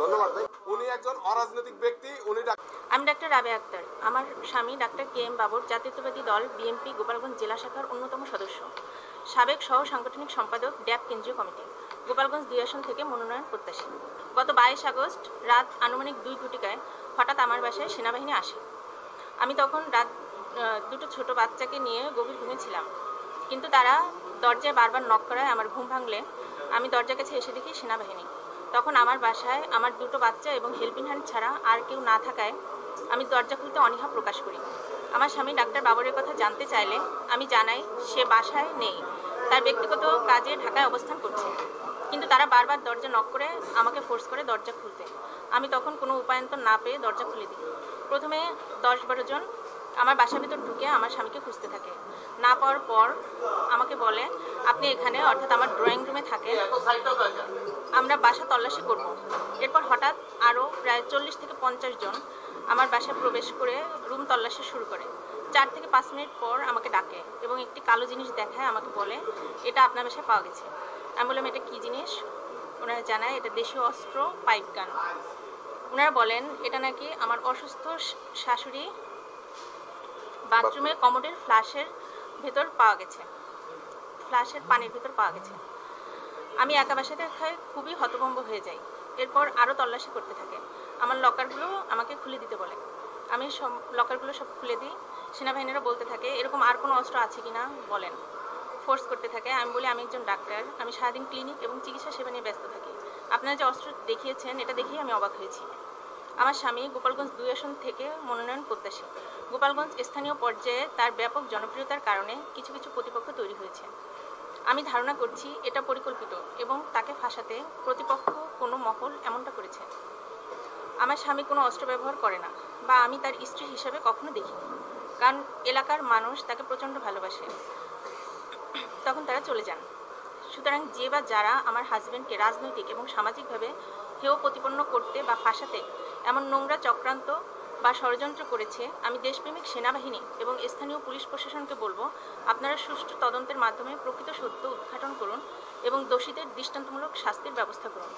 ধন্যবাদ ভাই। উনি একজন অরাজনৈতিক ব্যক্তি। আমি ডাক্তার রাবেয়া আক্তার। আমার স্বামী ডাক্তার কে এম বাবর জাতীয়তাবাদী দল বিএনপি গোপালগঞ্জ জেলা শাখার অন্যতম সদস্য, সাবেক সহ সাংগঠনিক সম্পাদক ড্যাব কেন্দ্রীয় কমিটি, গোপালগঞ্জ 2 আসন থেকে মনোনয়ন প্রত্যাশী। গত 22 আগস্ট রাত আনুমানিক 2 ঘটিকায় হঠাৎ আমার বাসায় সেনাবাহিনী আসে। আমি তখন রাত দুটো ছোট বাচ্চাকে নিয়ে গভীর ঘুমে ছিলাম, কিন্তু তারা দরজায় বারবার নক করায় আমার ঘুম ভাঙলে আমি দরজার কাছে এসে দেখি সেনাবাহিনী। তখন আমার বাসায় আমার দুটো বাচ্চা এবং হেল্পিং হ্যান্ড ছাড়া আর কেউ না থাকায় আমি দরজা খুলতে অনীহা প্রকাশ করি। আমার স্বামী ডাক্তার বাবরের কথা জানতে চাইলে আমি জানাই সে বাসায় নেই, তার ব্যক্তিগত কাজে ঢাকায় অবস্থান করছে, কিন্তু তারা বারবার দরজা নক করে আমাকে ফোর্স করে দরজা খুলতে। আমি তখন কোনো উপায়ন্তর না পেয়ে দরজা খুলে দিই। প্রথমে 10-12 জন আমার বাসার ভিতর ঢুকে আমার স্বামীকে খুঁজতে থাকে। না পাওয়ার পর আমাকে বলে, আপনি এখানে, অর্থাৎ আমার ড্রয়িং রুমে থাকেন, আমরা বাসা তল্লাশি করব। এরপর হঠাৎ আরও প্রায় 40 থেকে 50 জন আমার বাসায় প্রবেশ করে রুম তল্লাশি শুরু করে। 4 থেকে 5 মিনিট পর আমাকে ডাকে এবং একটি কালো জিনিস দেখায়, আমাকে বলে এটা আপনার বাসায় পাওয়া গেছে। আমি বললাম এটা কী জিনিস? ওনারা জানায় এটা দেশীয় অস্ত্র, পাইপ গান। ওনারা বলেন এটা নাকি আমার অসুস্থ শাশুড়ি বাথরুমে কমোডের ফ্ল্যাশের ভেতর পাওয়া গেছে, ফ্ল্যাশের পানির ভেতর পাওয়া গেছে। আমি একা বাসাতে খাই খুবই হতভম্ব হয়ে যাই। এরপর আরও তল্লাশি করতে থাকে। আমার লকারগুলো আমাকে খুলে দিতে বলে। আমি সব লকারগুলো সব খুলে দিই। সেনাবাহিনীরা বলতে থাকে এরকম আর কোনো অস্ত্র আছে কি না বলেন, ফোর্স করতে থাকে। আমি বলি আমি একজন ডাক্তার, আমি সারাদিন ক্লিনিক এবং চিকিৎসা সেবা নিয়ে ব্যস্ত থাকি, আপনারা যে অস্ত্র দেখিয়েছেন এটা দেখেই আমি অবাক হয়েছি। আমার স্বামী গোপালগঞ্জ 2 আসন থেকে মনোনয়ন প্রত্যাশী। গোপালগঞ্জ স্থানীয় পর্যায়ে তার ব্যাপক জনপ্রিয়তার কারণে কিছু কিছু প্রতিপক্ষ তৈরি হয়েছে। আমি ধারণা করছি এটা পরিকল্পিত এবং তাকে ফাঁসাতে প্রতিপক্ষ কোনো মহল এমনটা করেছে। আমার স্বামী কোনো অস্ত্র ব্যবহার করে না, বা আমি তার স্ত্রী হিসাবে কখনো দেখিনি, কারণ এলাকার মানুষ তাকে প্রচণ্ড ভালোবাসে। তখন তারা চলে যান। সুতরাং যে বা যারা আমার হাজব্যান্ডকে রাজনৈতিক এবং সামাজিকভাবে হেয় প্রতিপন্ন করতে বা ফাঁসাতে এমন নোংরা চক্রান্ত বা ষড়যন্ত্র করেছে, আমি দেশপ্রেমিক সেনাবাহিনী এবং স্থানীয় পুলিশ প্রশাসনকে বলবো আপনারা সুষ্ঠু তদন্তের মাধ্যমে প্রকৃত সত্য উদ্ঘাটন করুন এবং দোষীদের দৃষ্টান্তমূলক শাস্তির ব্যবস্থা করুন।